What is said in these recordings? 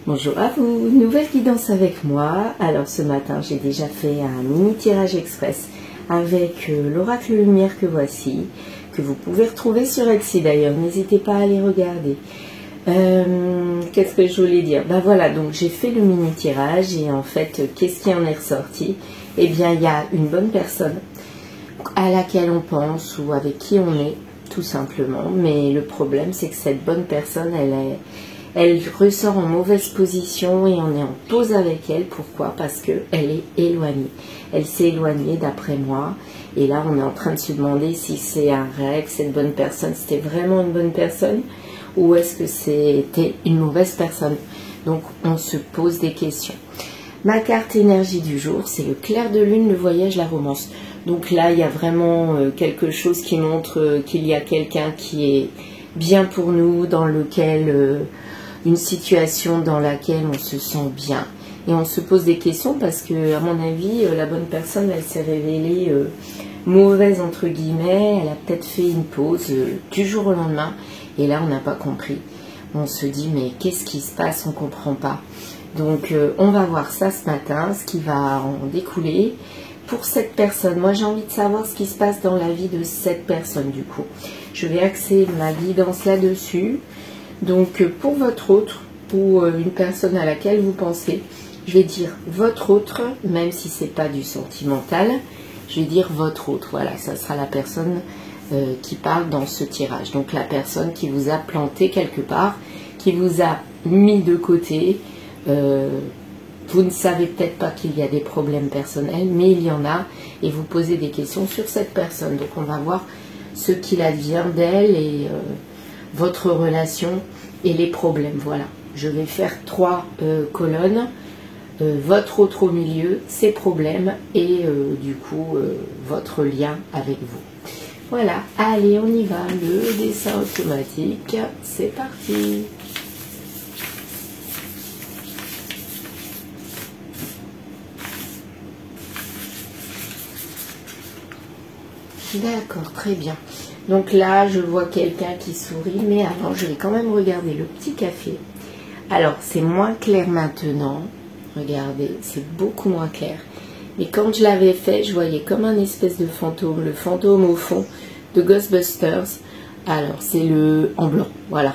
Bonjour à vous, nouvelle guidance avec moi. Alors ce matin j'ai déjà fait un mini tirage express avec l'oracle lumière que voici, que vous pouvez retrouver sur Etsy d'ailleurs, n'hésitez pas à aller regarder. Qu'est-ce que je voulais dire? Ben voilà, donc j'ai fait le mini tirage et en fait qu'est-ce qui en est ressorti? Eh bien il y a une bonne personne à laquelle on pense ou avec qui on est tout simplement, mais le problème c'est que cette bonne personne elle ressort en mauvaise position et on est en pause avec elle. Pourquoi? Parce qu'elle est éloignée. Elle s'est éloignée d'après moi. Et là, on est en train de se demander si c'est un rêve, cette bonne personne, c'était vraiment une bonne personne ou est-ce que c'était une mauvaise personne. Donc, on se pose des questions. Ma carte énergie du jour, c'est le clair de lune, le voyage, la romance. Donc là, il y a vraiment quelque chose qui montre qu'il y a quelqu'un qui est bien pour nous, dans lequel... une situation dans laquelle on se sent bien et on se pose des questions parce que à mon avis la bonne personne elle s'est révélée mauvaise entre guillemets, elle a peut-être fait une pause du jour au lendemain et là on n'a pas compris, on se dit mais qu'est-ce qui se passe, on comprend pas. Donc on va voir ça ce matin, ce qui va en découler pour cette personne. Moi j'ai envie de savoir ce qui se passe dans la vie de cette personne. Du coup je vais axer ma guidance là-dessus. Donc pour votre autre ou une personne à laquelle vous pensez, je vais dire votre autre, même si c'est pas du sentimental, je vais dire votre autre. Voilà, ça sera la personne qui parle dans ce tirage. Donc la personne qui vous a planté quelque part, qui vous a mis de côté. Vous ne savez peut-être pas qu'il y a des problèmes personnels, mais il y en a et vous posez des questions sur cette personne. Donc on va voir ce qu'il advient d'elle et... votre relation et les problèmes. Voilà, je vais faire 3 colonnes, votre autre au milieu, ses problèmes et du coup votre lien avec vous. Voilà, allez on y va, le dessin automatique, c'est parti. D'accord, très bien. Donc là, je vois quelqu'un qui sourit, mais avant, je vais quand même regarder le petit café. Alors, c'est moins clair maintenant. Regardez, c'est beaucoup moins clair. Mais quand je l'avais fait, je voyais comme un espèce de fantôme, le fantôme au fond de Ghostbusters. Alors, c'est le en blanc, voilà.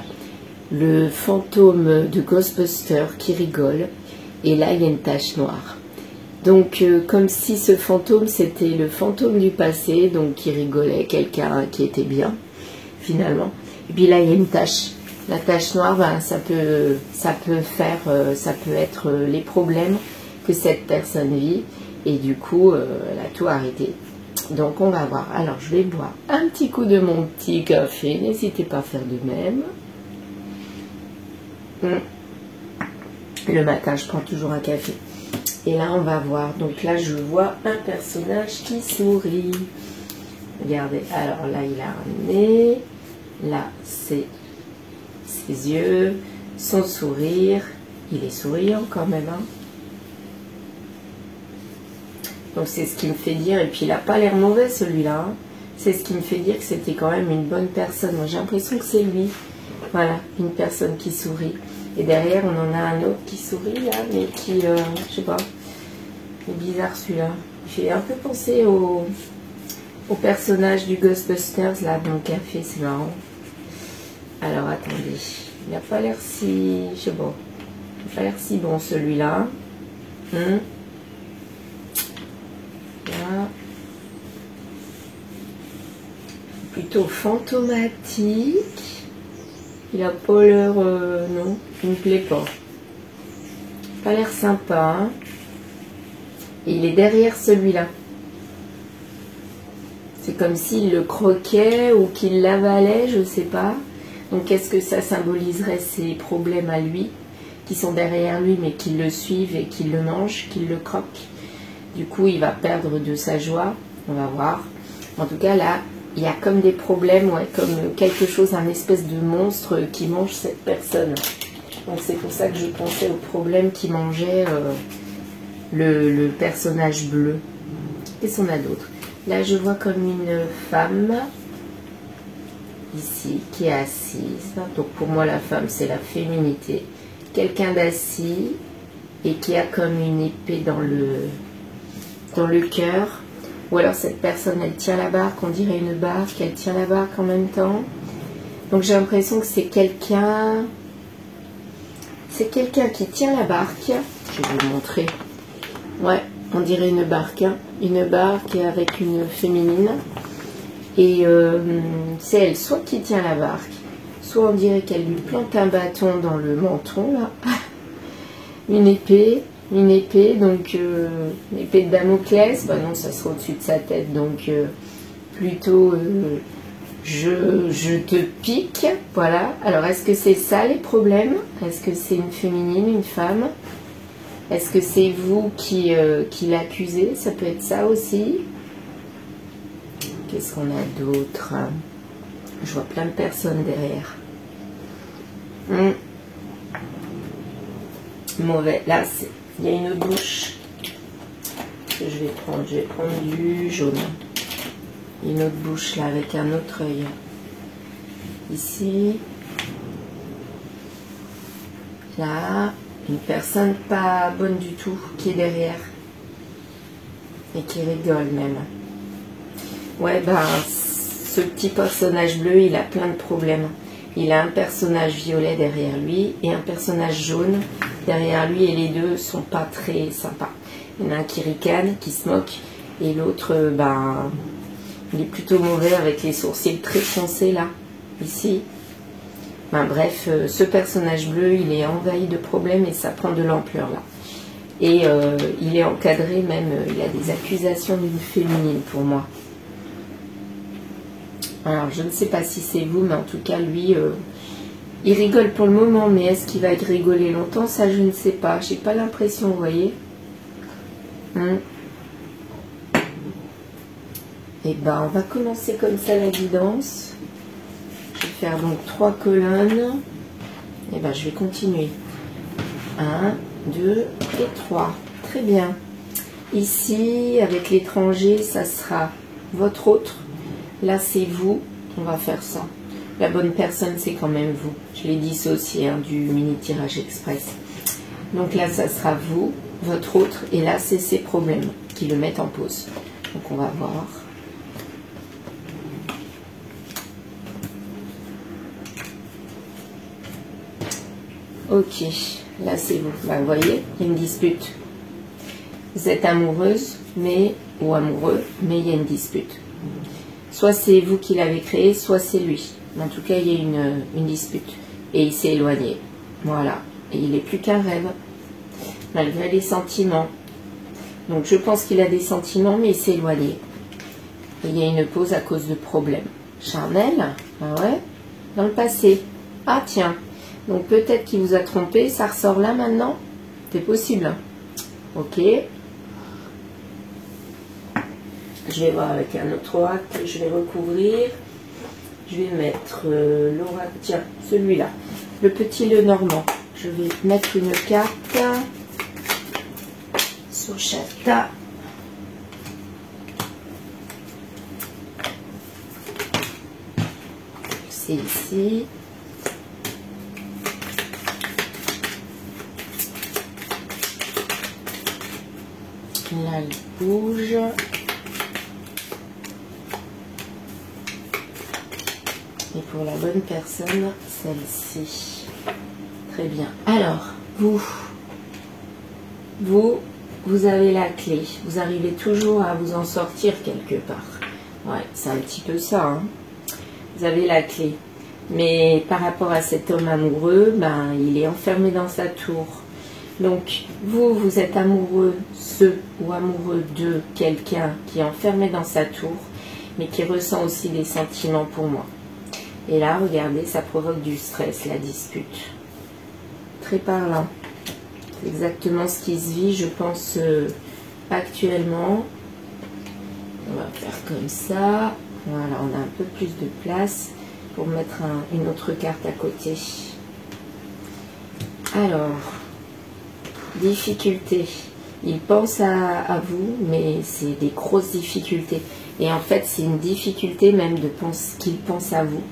Le fantôme de Ghostbusters qui rigole. Et là, il y a une tache noire. Donc, comme si ce fantôme, c'était le fantôme du passé, donc qui rigolait, quelqu'un qui était bien, finalement. Et puis là, il y a une tache. La tache noire, ben, ça peut être les problèmes que cette personne vit. Et du coup, elle a tout arrêté. Donc, on va voir. Alors, je vais boire un petit coup de mon petit café. N'hésitez pas à faire de même. Le matin, je prends toujours un café. Et là, on va voir. Donc là, je vois un personnage qui sourit. Regardez. Alors là, il a un nez. Là, c'est ses yeux. Son sourire. Il est souriant quand même. Hein. Donc c'est ce qui me fait dire. Et puis, il n'a pas l'air mauvais, celui-là. Hein. C'est ce qui me fait dire que c'était quand même une bonne personne. Moi, j'ai l'impression que c'est lui. Voilà, une personne qui sourit. Et derrière, on en a un autre qui sourit, là, mais qui, je sais pas, c'est bizarre celui-là. J'ai un peu pensé au personnage du Ghostbusters, là, dans le café, c'est marrant. Alors, attendez, il n'a pas l'air si, je sais pas, il n'a pas l'air si bon, celui-là. Là. Plutôt fantomatique. Il a pas l'air... non, il me plaît pas. Pas l'air sympa. Hein. Et il est derrière celui-là. C'est comme s'il le croquait ou qu'il l'avalait, je sais pas. Donc qu'est-ce que ça symboliserait, ces problèmes à lui, qui sont derrière lui, mais qui le suivent et qui le mangent, qui le croquent. Du coup, il va perdre de sa joie. On va voir. En tout cas, là... il y a comme des problèmes, ouais, comme quelque chose, un espèce de monstre qui mange cette personne. Donc c'est pour ça que je pensais au problème qui mangeait le personnage bleu. Qu'est-ce qu'on a d'autre? Là, je vois comme une femme, ici, qui est assise. Donc pour moi, la femme, c'est la féminité. quelqu'un d'assis et qui a comme une épée dans le cœur. Ou alors cette personne, elle tient la barque, on dirait une barque, elle tient la barque en même temps. Donc j'ai l'impression que c'est quelqu'un qui tient la barque. Je vais vous le montrer. Ouais, on dirait une barque. Hein. Une barque avec une féminine. Et c'est elle, soit qui tient la barque, soit on dirait qu'elle lui plante un bâton dans le menton, là. Une épée, donc une épée de Damoclès. Bah non, ça sera au-dessus de sa tête, donc plutôt je te pique, voilà. Alors, est-ce que c'est ça les problèmes? Est-ce que c'est une féminine, une femme? Est-ce que c'est vous qui l'accusez? Ça peut être ça aussi. Qu'est-ce qu'on a d'autre? Je vois plein de personnes derrière. Mauvais. Là, il y a une autre bouche que je vais prendre. Je vais prendre du jaune. Une autre bouche là avec un autre œil. Ici. Là. Une personne pas bonne du tout qui est derrière. Et qui rigole même. Ouais, ben, ce petit personnage bleu, il a plein de problèmes. Il a un personnage violet derrière lui et un personnage jaune derrière lui, et les deux sont pas très sympas. Il y en a un qui ricane, qui se moque, et l'autre, ben, il est plutôt mauvais avec les sourcils très foncés là, ici. Ben, bref, ce personnage bleu, il est envahi de problèmes et ça prend de l'ampleur là. Et il est encadré même, il a des accusations d'une féminine pour moi. Alors, je ne sais pas si c'est vous, mais en tout cas, lui, il rigole pour le moment, mais est-ce qu'il va rigoler longtemps? Ça, je ne sais pas. J'ai pas l'impression, vous voyez. Et ben, on va commencer comme ça la guidance. Je vais faire donc 3 colonnes. Et ben, je vais continuer. 1, 2 et 3. Très bien. Ici, avec l'étranger, ça sera votre autre. Là, c'est vous. On va faire ça. La bonne personne, c'est quand même vous. Je l'ai dissocié du mini tirage express. Donc là, ça sera vous, votre autre. Et là, c'est ses problèmes qui le mettent en pause. Donc, on va voir. Ok. Là, c'est vous. Bah, vous voyez, il y a une dispute. Vous êtes amoureuse, ou amoureux, mais il y a une dispute. Soit c'est vous qui l'avez créé, soit c'est lui. En tout cas, il y a une dispute. Et il s'est éloigné. Voilà. Et il n'est plus qu'un rêve. Malgré les sentiments. Donc je pense qu'il a des sentiments, mais il s'est éloigné. Et il y a une pause à cause de problèmes. Charnel, ah ouais, dans le passé. Ah tiens. Donc peut-être qu'il vous a trompé. Ça ressort là maintenant. C'est possible. Ok. Je vais voir avec un autre oracle, je vais recouvrir. Je vais mettre l'oracle, tiens, celui-là, le petit Lenormand. Je vais mettre une carte sur chaque tas. C'est ici. Là, il bouge. Et pour la bonne personne, celle-ci. Très bien. Alors, vous avez la clé. Vous arrivez toujours à vous en sortir quelque part. Ouais, c'est un petit peu ça. Hein. Vous avez la clé. Mais par rapport à cet homme amoureux, ben, il est enfermé dans sa tour. Donc, vous êtes amoureux ou amoureux de quelqu'un qui est enfermé dans sa tour, mais qui ressent aussi des sentiments pour moi. Et là, regardez, ça provoque du stress, la dispute. Très parlant. C'est exactement ce qui se vit, je pense, actuellement. On va faire comme ça. Voilà, on a un peu plus de place pour mettre une autre carte à côté. Alors, difficultés. Il pense à vous, mais c'est des grosses difficultés. Et en fait, c'est une difficulté même de penser qu'il pense à vous.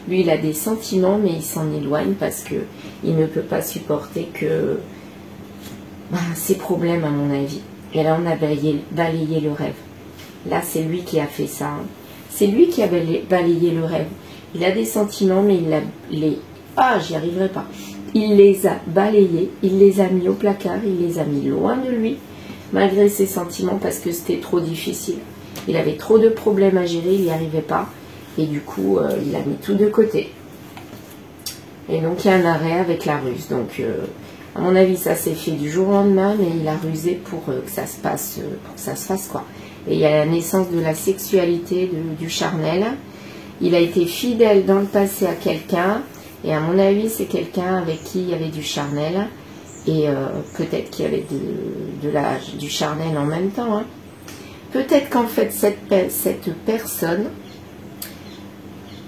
Lui, il a des sentiments, mais il s'en éloigne parce que il ne peut pas supporter que ses problèmes, à mon avis. Et là, on a balayé le rêve. Là, c'est lui qui a fait ça. Hein. C'est lui qui a balayé le rêve. Il a des sentiments, mais j'y arriverai pas. Il les a balayés, il les a mis au placard, il les a mis loin de lui, malgré ses sentiments, parce que c'était trop difficile. Il avait trop de problèmes à gérer, il n'y arrivait pas. Et du coup, il a mis tout de côté. Et donc, il y a un arrêt avec la ruse. Donc, à mon avis, ça s'est fait du jour au lendemain, mais il a rusé pour que ça se passe, pour que ça se fasse, quoi. Et il y a la naissance de la sexualité, du charnel. Il a été fidèle dans le passé à quelqu'un. Et à mon avis, c'est quelqu'un avec qui il y avait du charnel. Et peut-être qu'il y avait du charnel en même temps. Hein. Peut-être qu'en fait, cette personne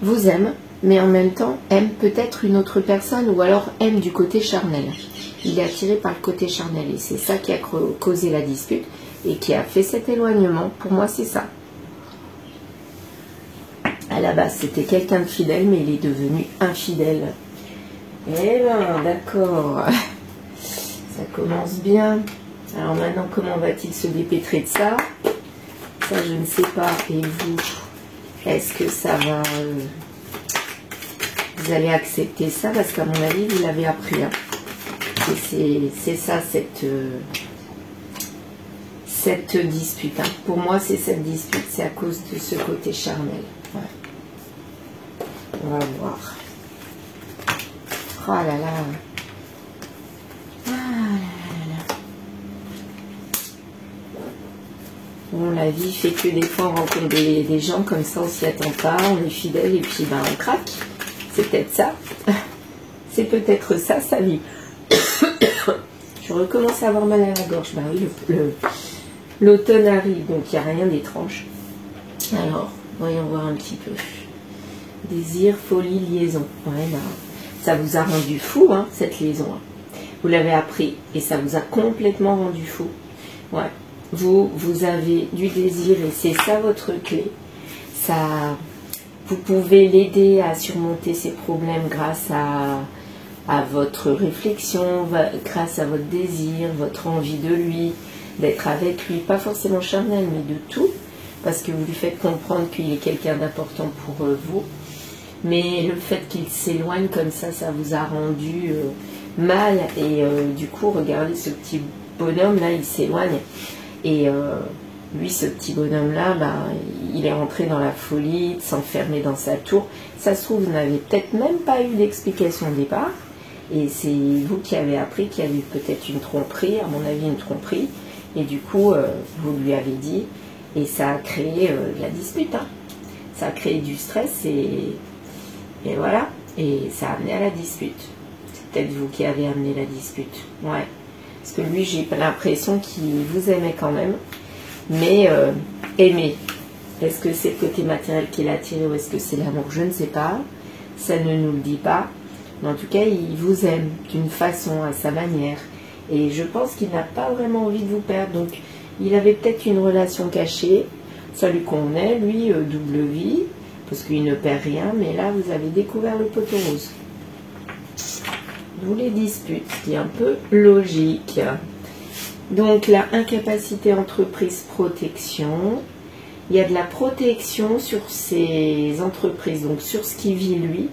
vous aime, mais en même temps aime peut-être une autre personne, ou alors aime du côté charnel. Il est attiré par le côté charnel. Et c'est ça qui a causé la dispute et qui a fait cet éloignement. Pour moi, c'est ça. À la base, c'était quelqu'un de fidèle, mais il est devenu infidèle. Eh ben, d'accord. Ça commence bien. Alors maintenant, comment va-t-il se dépêtrer de ça? Ça, je ne sais pas. Et vous, est-ce que ça va... vous allez accepter ça? Parce qu'à mon avis, vous l'avez appris. Hein. Et c'est ça, cette dispute. Hein. Pour moi, c'est cette dispute. C'est à cause de ce côté charnel. Ouais. On va voir. Oh là là. Ah là là. Bon, la vie fait que des fois on rencontre des gens comme ça, on s'y attend pas, on est fidèle et puis on craque. C'est peut-être ça. C'est peut-être ça, sa vie. Je recommence à avoir mal à la gorge. Bah oui, l'automne arrive, donc il n'y a rien d'étrange. Alors, voyons voir un petit peu. Désir, folie, liaison. Ouais, bah, ça vous a rendu fou, hein, cette liaison. Hein. Vous l'avez appris et ça vous a complètement rendu fou. Ouais. Vous avez du désir et c'est ça votre clé. Ça, vous pouvez l'aider à surmonter ses problèmes grâce à votre réflexion, grâce à votre désir, votre envie de lui, d'être avec lui, pas forcément charnel, mais de tout, parce que vous lui faites comprendre qu'il est quelqu'un d'important pour vous. Mais le fait qu'il s'éloigne comme ça, ça vous a rendu mal. Et du coup, regardez ce petit bonhomme là, il s'éloigne. Et lui, ce petit bonhomme-là, il est rentré dans la folie, de s'enfermer dans sa tour. Ça se trouve, vous n'avez peut-être même pas eu d'explication au départ. Et c'est vous qui avez appris qu'il y avait peut-être une tromperie, à mon avis une tromperie. Et du coup, vous lui avez dit. Et ça a créé la dispute. Hein. Ça a créé du stress et voilà. Et ça a amené à la dispute. C'est peut-être vous qui avez amené la dispute. Ouais. Parce que lui, j'ai l'impression qu'il vous aimait quand même. Mais aimer. Est-ce que c'est le côté matériel qui l'a attiré ou est-ce que c'est l'amour? Je ne sais pas. Ça ne nous le dit pas. Mais en tout cas, il vous aime d'une façon, à sa manière. Et je pense qu'il n'a pas vraiment envie de vous perdre. Donc, il avait peut-être une relation cachée. Ça lui convenait, lui, double vie. Parce qu'il ne perd rien. Mais là, vous avez découvert le poteau rose. D'où les disputes, ce qui est un peu logique. Donc, la incapacité entreprise protection. Il y a de la protection sur ces entreprises, donc sur ce qu'il vit lui.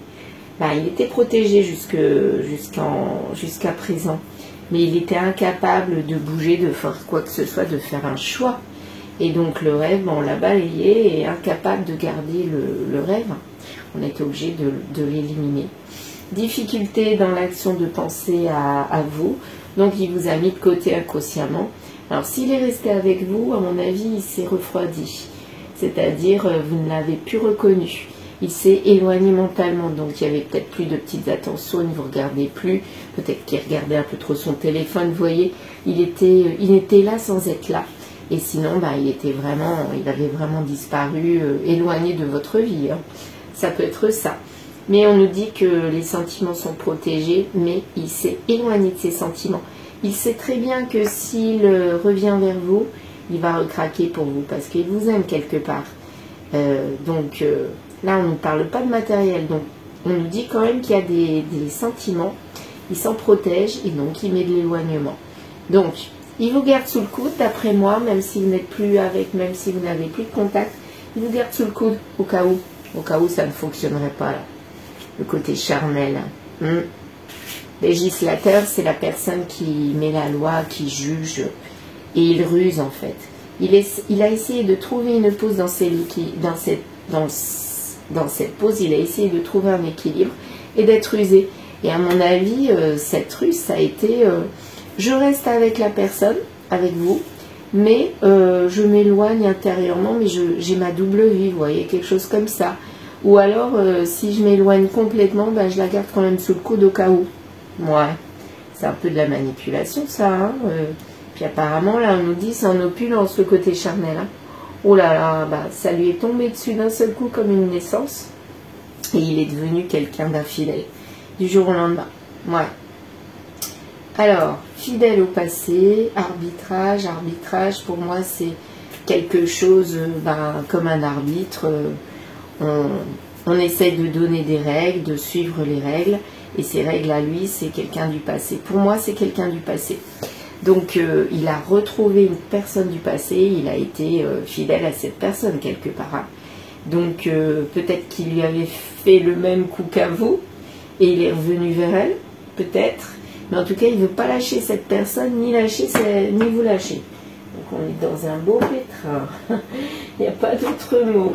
Il était protégé jusqu'à présent. Mais il était incapable de bouger, de faire quoi que ce soit, de faire un choix. Et donc le rêve, on l'a balayé et incapable de garder le rêve. On était obligé de l'éliminer. Difficulté dans l'action de penser à vous. Donc il vous a mis de côté inconsciemment. Alors s'il est resté avec vous, à mon avis, il s'est refroidi. C'est-à-dire, vous ne l'avez plus reconnu. Il s'est éloigné mentalement, donc il y avait peut-être plus de petites attentions, il ne vous regardait plus, peut-être qu'il regardait un peu trop son téléphone, vous voyez, il était là sans être là. Et sinon, il avait vraiment disparu, éloigné de votre vie. Hein. Ça peut être ça. Mais on nous dit que les sentiments sont protégés, mais il s'est éloigné de ses sentiments. Il sait très bien que s'il revient vers vous, il va recraquer pour vous, parce qu'il vous aime quelque part. Là, on ne parle pas de matériel, donc on nous dit quand même qu'il y a des sentiments, il s'en protège et donc il met de l'éloignement. Donc, il vous garde sous le coude, d'après moi, même si vous n'êtes plus avec, même si vous n'avez plus de contact, il vous garde sous le coude au cas où ça ne fonctionnerait pas là. Le côté charnel. Législateur, c'est la personne qui met la loi, qui juge, et il ruse en fait. Il a essayé de trouver une pause dans cette pause, il a essayé de trouver un équilibre et d'être rusé. Et à mon avis, cette ruse, ça a été, je reste avec la personne, avec vous, mais je m'éloigne intérieurement, mais j'ai ma double vie, vous voyez, quelque chose comme ça. Ou alors, si je m'éloigne complètement, ben, je la garde quand même sous le coude au cas où. Ouais, c'est un peu de la manipulation ça, hein. Puis apparemment, là, on nous dit c'est en opulence le côté charnel. Hein. Oh là là, bah, ça lui est tombé dessus d'un seul coup comme une naissance. Et il est devenu quelqu'un d'infidèle. Du jour au lendemain. Ouais. Alors, fidèle au passé, arbitrage. Arbitrage, pour moi, c'est quelque chose comme un arbitre. On essaie de donner des règles, de suivre les règles. Et ces règles à lui, c'est quelqu'un du passé. Pour moi, c'est quelqu'un du passé. Donc, il a retrouvé une personne du passé, il a été fidèle à cette personne quelque part. Hein. Donc, peut-être qu'il lui avait fait le même coup qu'à vous, et il est revenu vers elle, peut-être. Mais en tout cas, il ne veut pas lâcher cette personne, ni vous lâcher. Donc, on est dans un beau pétrin. Il n'y a pas d'autre mot.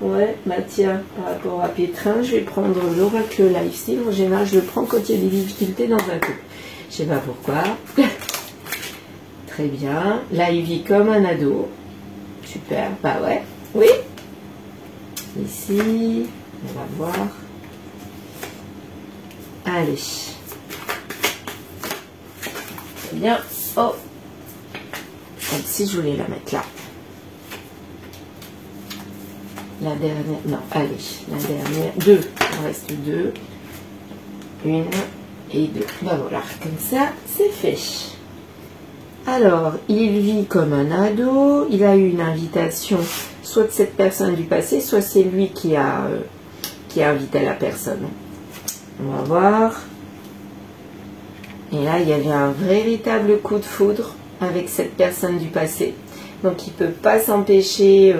Ouais, bah tiens, par rapport à pétrin, je vais prendre l'oracle lifestyle. En général, je le prends quand il y a des difficultés dans un couple. Je ne sais pas pourquoi. Très bien. Là, il vit comme un ado. Super. Bah ouais. Oui. Ici. On va voir. Allez. Très bien. Oh. Comme si je voulais la mettre là. La dernière. Non, allez. La dernière. Deux. Il en reste deux. Une et deux. Ben voilà. Comme ça, c'est fait. Alors, il vit comme un ado, il a eu une invitation, soit de cette personne du passé, soit c'est lui qui a invité la personne. On va voir. Et là, il y avait un véritable coup de foudre avec cette personne du passé. Donc, il ne peut pas s'empêcher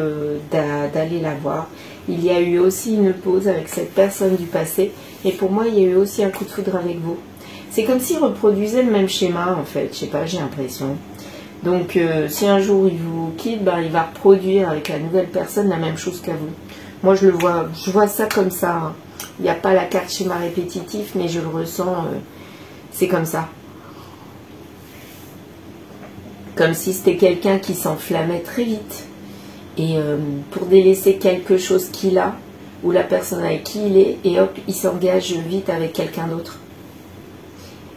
d'aller la voir. Il y a eu aussi une pause avec cette personne du passé. Et pour moi, il y a eu aussi un coup de foudre avec vous. C'est comme s'il reproduisait le même schéma, en fait. Je sais pas, j'ai l'impression. Donc, si un jour il vous quitte, ben, il va reproduire avec la nouvelle personne la même chose qu'à vous. Moi, je vois ça comme ça. Hein. Il n'y a pas la carte schéma répétitif, mais je le ressens. C'est comme ça. Comme si c'était quelqu'un qui s'enflammait très vite. Et pour délaisser quelque chose qu'il a, ou la personne avec qui il est, et hop, il s'engage vite avec quelqu'un d'autre.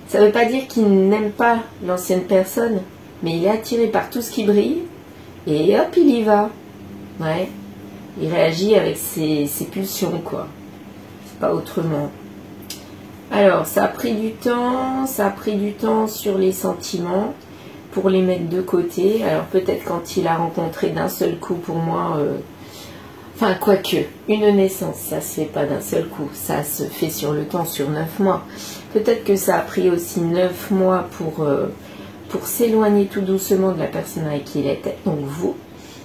Ça ne veut pas dire qu'il n'aime pas l'ancienne personne, mais il est attiré par tout ce qui brille, et hop, il y va. Ouais. Il réagit avec ses pulsions, quoi. C'est pas autrement. Alors, ça a pris du temps sur les sentiments, pour les mettre de côté. Alors, peut-être quand il a rencontré d'un seul coup, pour moi... Enfin, quoique, une naissance, ça se fait pas d'un seul coup. Ça se fait sur le temps, sur 9 mois. Peut-être que ça a pris aussi 9 mois pour s'éloigner tout doucement de la personne avec qui il était, donc vous.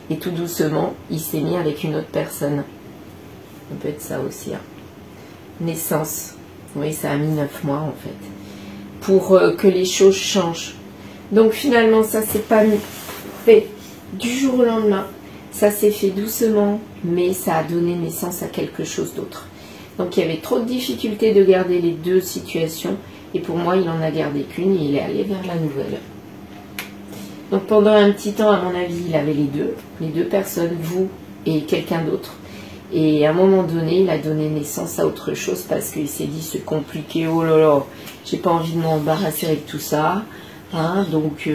Et tout doucement, il s'est mis avec une autre personne. Ça peut être ça aussi. Hein. Naissance. Oui, ça a mis 9 mois en fait. Pour que les choses changent. Donc finalement, ça s'est pas fait du jour au lendemain. Ça s'est fait doucement, mais ça a donné naissance à quelque chose d'autre. Donc il y avait trop de difficultés de garder les deux situations. Et pour moi, il en a gardé qu'une et il est allé vers la nouvelle. Donc pendant un petit temps, à mon avis, il avait les deux personnes, vous et quelqu'un d'autre. Et à un moment donné, il a donné naissance à autre chose parce qu'il s'est dit c'est compliqué, oh là là, j'ai pas envie de m'embarrasser avec tout ça. Hein, donc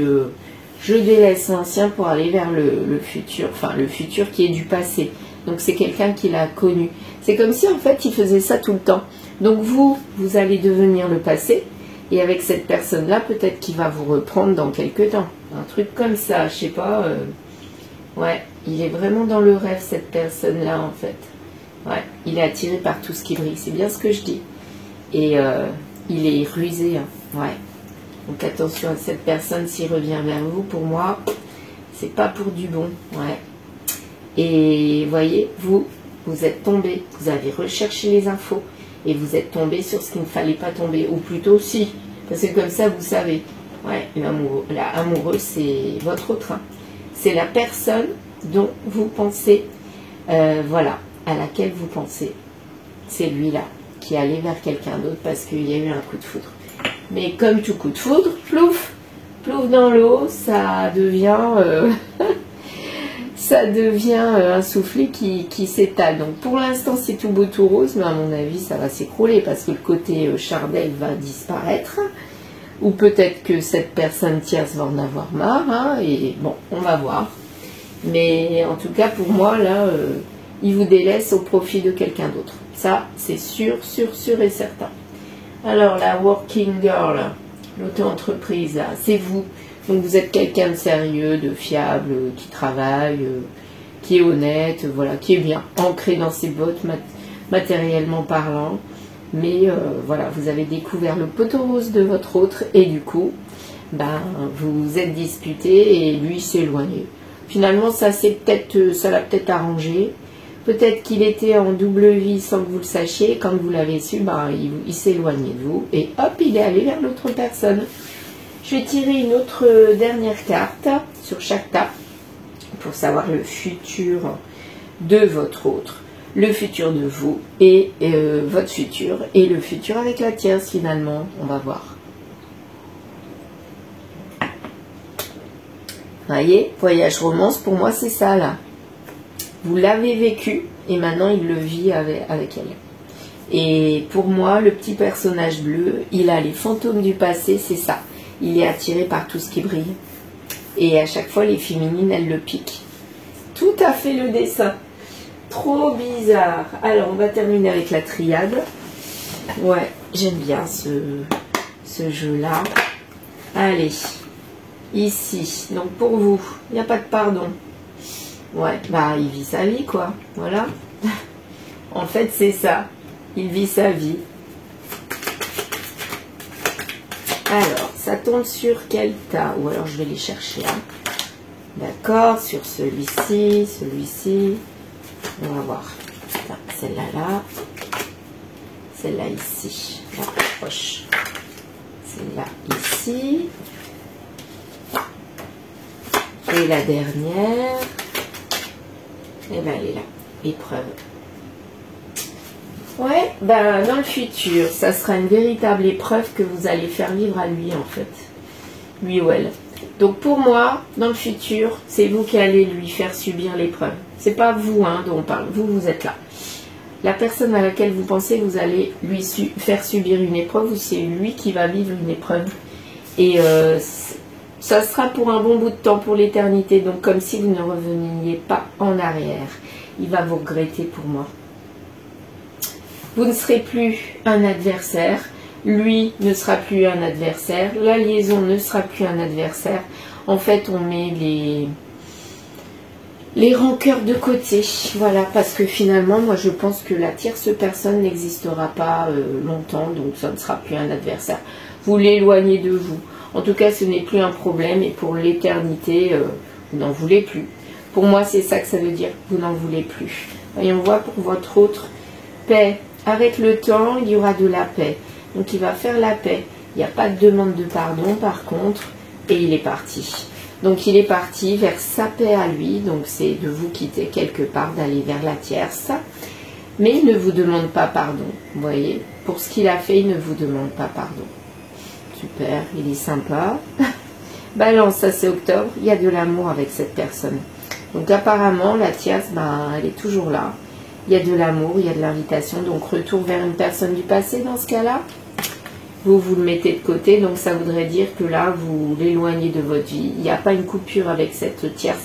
je délaisse l'ancien pour aller vers le futur, enfin le futur qui est du passé. Donc c'est quelqu'un qui l'a connu. C'est comme si en fait il faisait ça tout le temps. Donc vous allez devenir le passé. Et avec cette personne-là, peut-être qu'il va vous reprendre dans quelques temps. Un truc comme ça, je sais pas. Ouais, il est vraiment dans le rêve, cette personne-là, en fait. Ouais, il est attiré par tout ce qui brille, c'est bien ce que je dis. Et il est rusé, hein. Ouais. Donc attention à cette personne s'il revient vers vous. Pour moi, c'est pas pour du bon. Ouais. Et voyez, vous êtes tombé, vous avez recherché les infos et vous êtes tombé sur ce qu'il ne fallait pas tomber, ou plutôt si, parce que comme ça vous savez. Ouais, l'amoureux, c'est votre train. C'est la personne dont vous pensez, voilà, à laquelle vous pensez. C'est lui-là qui allait vers quelqu'un d'autre parce qu'il y a eu un coup de foudre. Mais comme tout coup de foudre, plouf, plouf dans l'eau, ça devient, ça devient un soufflet qui s'étale. Donc pour l'instant, c'est tout beau, tout rose, mais à mon avis, ça va s'écrouler parce que le côté Chardel va disparaître. Ou peut-être que cette personne tierce va en avoir marre, hein, et bon, on va voir. Mais en tout cas, pour moi, là, il vous délaisse au profit de quelqu'un d'autre. Ça, c'est sûr, sûr, sûr et certain. Alors, la working girl, l'auto-entreprise, là, c'est vous. Donc, vous êtes quelqu'un de sérieux, de fiable, qui travaille, qui est honnête, voilà, qui est bien ancré dans ses bottes, matériellement parlant. Mais voilà, vous avez découvert le poteau rose de votre autre et du coup, ben, vous vous êtes disputé et lui s'est éloigné. Finalement, ça l'a peut-être arrangé. Peut-être qu'il était en double vie sans que vous le sachiez. Quand vous l'avez su, ben, il s'est éloigné de vous et hop, il est allé vers l'autre personne. Je vais tirer une autre dernière carte sur chaque tas pour savoir le futur de votre autre. Le futur de vous et votre futur et le futur avec la tierce finalement, on va voir. Voyez, voyage romance, pour moi c'est ça là. Vous l'avez vécu et maintenant il le vit avec elle. Et pour moi, le petit personnage bleu, il a les fantômes du passé, c'est ça. Il est attiré par tout ce qui brille. Et à chaque fois, les féminines, elles le piquent. Tout à fait le dessin. Trop bizarre. Alors, on va terminer avec la triade. Ouais, j'aime bien ce jeu-là. Allez, ici. Donc, pour vous, il n'y a pas de pardon. Ouais, bah, il vit sa vie, quoi. Voilà. En fait, c'est ça. Il vit sa vie. Alors, ça tombe sur quel tas? Ou alors, je vais les chercher. Hein. D'accord, sur celui-ci, celui-ci. On va voir. Celle-là, là. Celle-là, ici. On rapproche. Celle-là, ici. Et la dernière. Eh bien, elle est là. Épreuve. Ouais, ben, dans le futur, ça sera une véritable épreuve que vous allez faire vivre à lui, en fait. Lui ou elle. Donc, pour moi, dans le futur, c'est vous qui allez lui faire subir l'épreuve. C'est pas vous, hein, dont on parle. Vous, vous êtes là. La personne à laquelle vous pensez, vous allez lui faire subir une épreuve ou c'est lui qui va vivre une épreuve. Et ça sera pour un bon bout de temps, pour l'éternité. Donc, comme si vous ne reveniez pas en arrière. Il va vous regretter pour moi. Vous ne serez plus un adversaire, lui ne sera plus un adversaire, la liaison ne sera plus un adversaire. En fait, on met les rancœurs de côté, voilà, parce que finalement, moi je pense que la tierce personne n'existera pas longtemps, donc ça ne sera plus un adversaire. Vous l'éloignez de vous. En tout cas, ce n'est plus un problème et pour l'éternité, vous n'en voulez plus. Pour moi, c'est ça que ça veut dire, vous n'en voulez plus. Et on voit pour votre autre, paix. Avec le temps, il y aura de la paix. Donc, il va faire la paix. Il n'y a pas de demande de pardon, par contre, et il est parti. Donc, il est parti vers sa paix à lui. Donc, c'est de vous quitter quelque part, d'aller vers la tierce. Mais il ne vous demande pas pardon. Vous voyez, pour ce qu'il a fait, il ne vous demande pas pardon. Super, il est sympa. Balance, ça c'est octobre. Il y a de l'amour avec cette personne. Donc, apparemment, la tierce, ben, elle est toujours là. Il y a de l'amour, il y a de l'invitation, donc retour vers une personne du passé dans ce cas-là. Vous le mettez de côté, donc ça voudrait dire que là, vous l'éloignez de votre vie. Il n'y a pas une coupure avec cette tierce,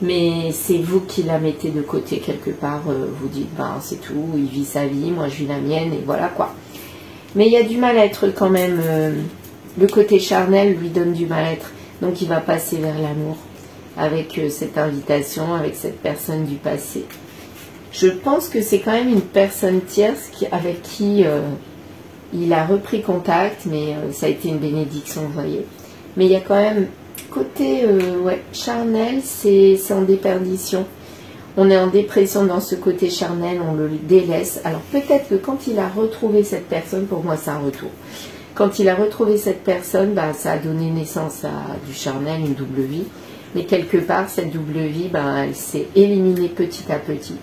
mais c'est vous qui la mettez de côté quelque part. Vous dites, ben c'est tout, il vit sa vie, moi je vis la mienne, et voilà quoi. Mais il y a du mal-être quand même. Le côté charnel lui donne du mal-être, donc il va passer vers l'amour avec cette invitation, avec cette personne du passé. Je pense que c'est quand même une personne tierce avec qui il a repris contact, mais ça a été une bénédiction, vous voyez. Mais il y a quand même côté ouais, charnel, c'est en déperdition. On est en dépression dans ce côté charnel, on le délaisse. Alors peut-être que quand il a retrouvé cette personne, pour moi c'est un retour. Quand il a retrouvé cette personne, bah, ça a donné naissance à du charnel, une double vie. Mais quelque part, cette double vie, bah, elle s'est éliminée petit à petit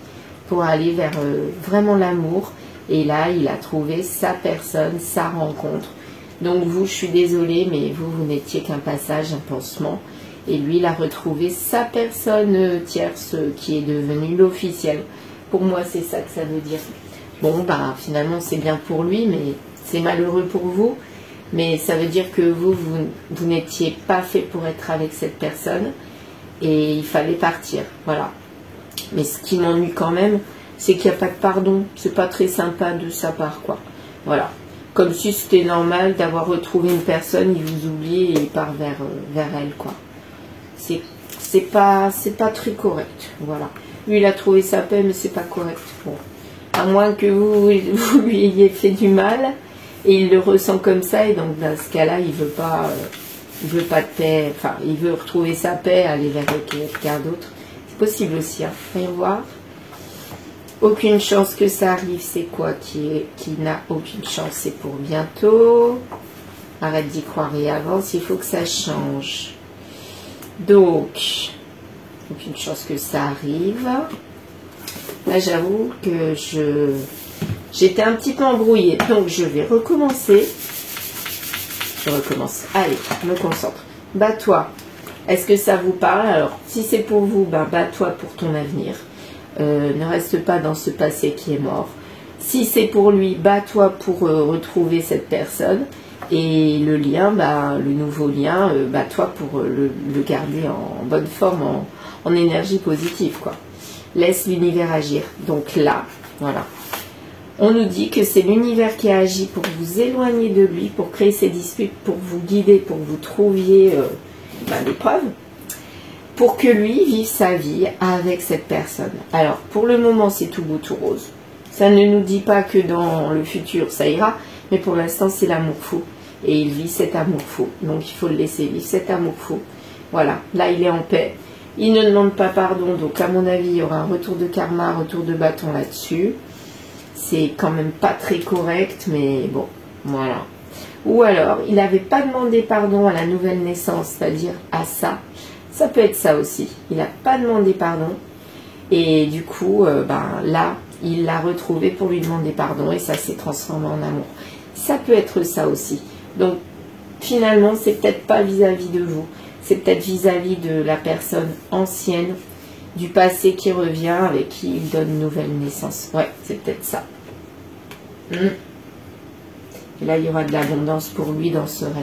pour aller vers vraiment l'amour. Et là, il a trouvé sa personne, sa rencontre. Donc vous, je suis désolée, mais vous n'étiez qu'un passage, un pansement. Et lui, il a retrouvé sa personne tierce qui est devenue l'officielle. Pour moi, c'est ça que ça veut dire. Bon, bah finalement, c'est bien pour lui, mais c'est malheureux pour vous. Mais ça veut dire que vous n'étiez pas fait pour être avec cette personne. Et il fallait partir, voilà. Mais ce qui m'ennuie quand même, c'est qu'il n'y a pas de pardon. C'est pas très sympa de sa part, quoi. Voilà. Comme si c'était normal d'avoir retrouvé une personne, il vous oublie et il part vers elle, quoi. C'est pas très correct, voilà. Lui, il a trouvé sa paix, mais c'est pas correct. Bon. À moins que vous lui ayez fait du mal, et il le ressent comme ça, et donc dans ce cas-là, il veut pas de paix, enfin, il veut retrouver sa paix, aller vers quelqu'un d'autre. C'est possible aussi, hein. Voyons voir. Aucune chance que ça arrive, c'est quoi qui n'a aucune chance? C'est pour bientôt. Arrête d'y croire et avance, il faut que ça change. Donc, aucune chance que ça arrive. Là, j'avoue que j'étais un petit peu embrouillée. Donc, je vais recommencer. Je recommence. Allez, je me concentre. Bats-toi. Est-ce que ça vous parle? Alors, si c'est pour vous, ben, bats-toi pour ton avenir. Ne reste pas dans ce passé qui est mort. Si c'est pour lui, bats-toi pour retrouver cette personne. Et le lien, bah, le nouveau lien, bats-toi pour le garder en bonne forme, en énergie positive, quoi. Laisse l'univers agir. Donc là, voilà. On nous dit que c'est l'univers qui a agi pour vous éloigner de lui, pour créer ces disputes, pour vous guider, pour que vous trouviez des preuves, pour que lui vive sa vie avec cette personne. Alors, pour le moment, c'est tout beau, tout rose. Ça ne nous dit pas que dans le futur, ça ira, mais pour l'instant, c'est l'amour fou. Et il vit cet amour fou. Donc, il faut le laisser vivre, cet amour fou. Voilà, là, il est en paix. Il ne demande pas pardon, donc à mon avis, il y aura un retour de karma, un retour de bâton là-dessus. C'est quand même pas très correct, mais bon, voilà. Ou alors, il n'avait pas demandé pardon à la nouvelle naissance, c'est-à-dire à ça. Ça peut être ça aussi. Il n'a pas demandé pardon. Et du coup, là, il l'a retrouvé pour lui demander pardon et ça s'est transformé en amour. Ça peut être ça aussi. Donc, finalement, c'est peut-être pas vis-à-vis de vous. C'est peut-être vis-à-vis de la personne ancienne, du passé qui revient, avec qui il donne une nouvelle naissance. Ouais, c'est peut-être ça. Et là, il y aura de l'abondance pour lui dans ce rêve.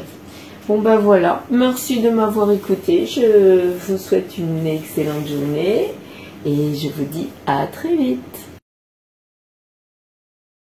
Bon, ben voilà. Merci de m'avoir écouté. Je vous souhaite une excellente journée. Et je vous dis à très vite.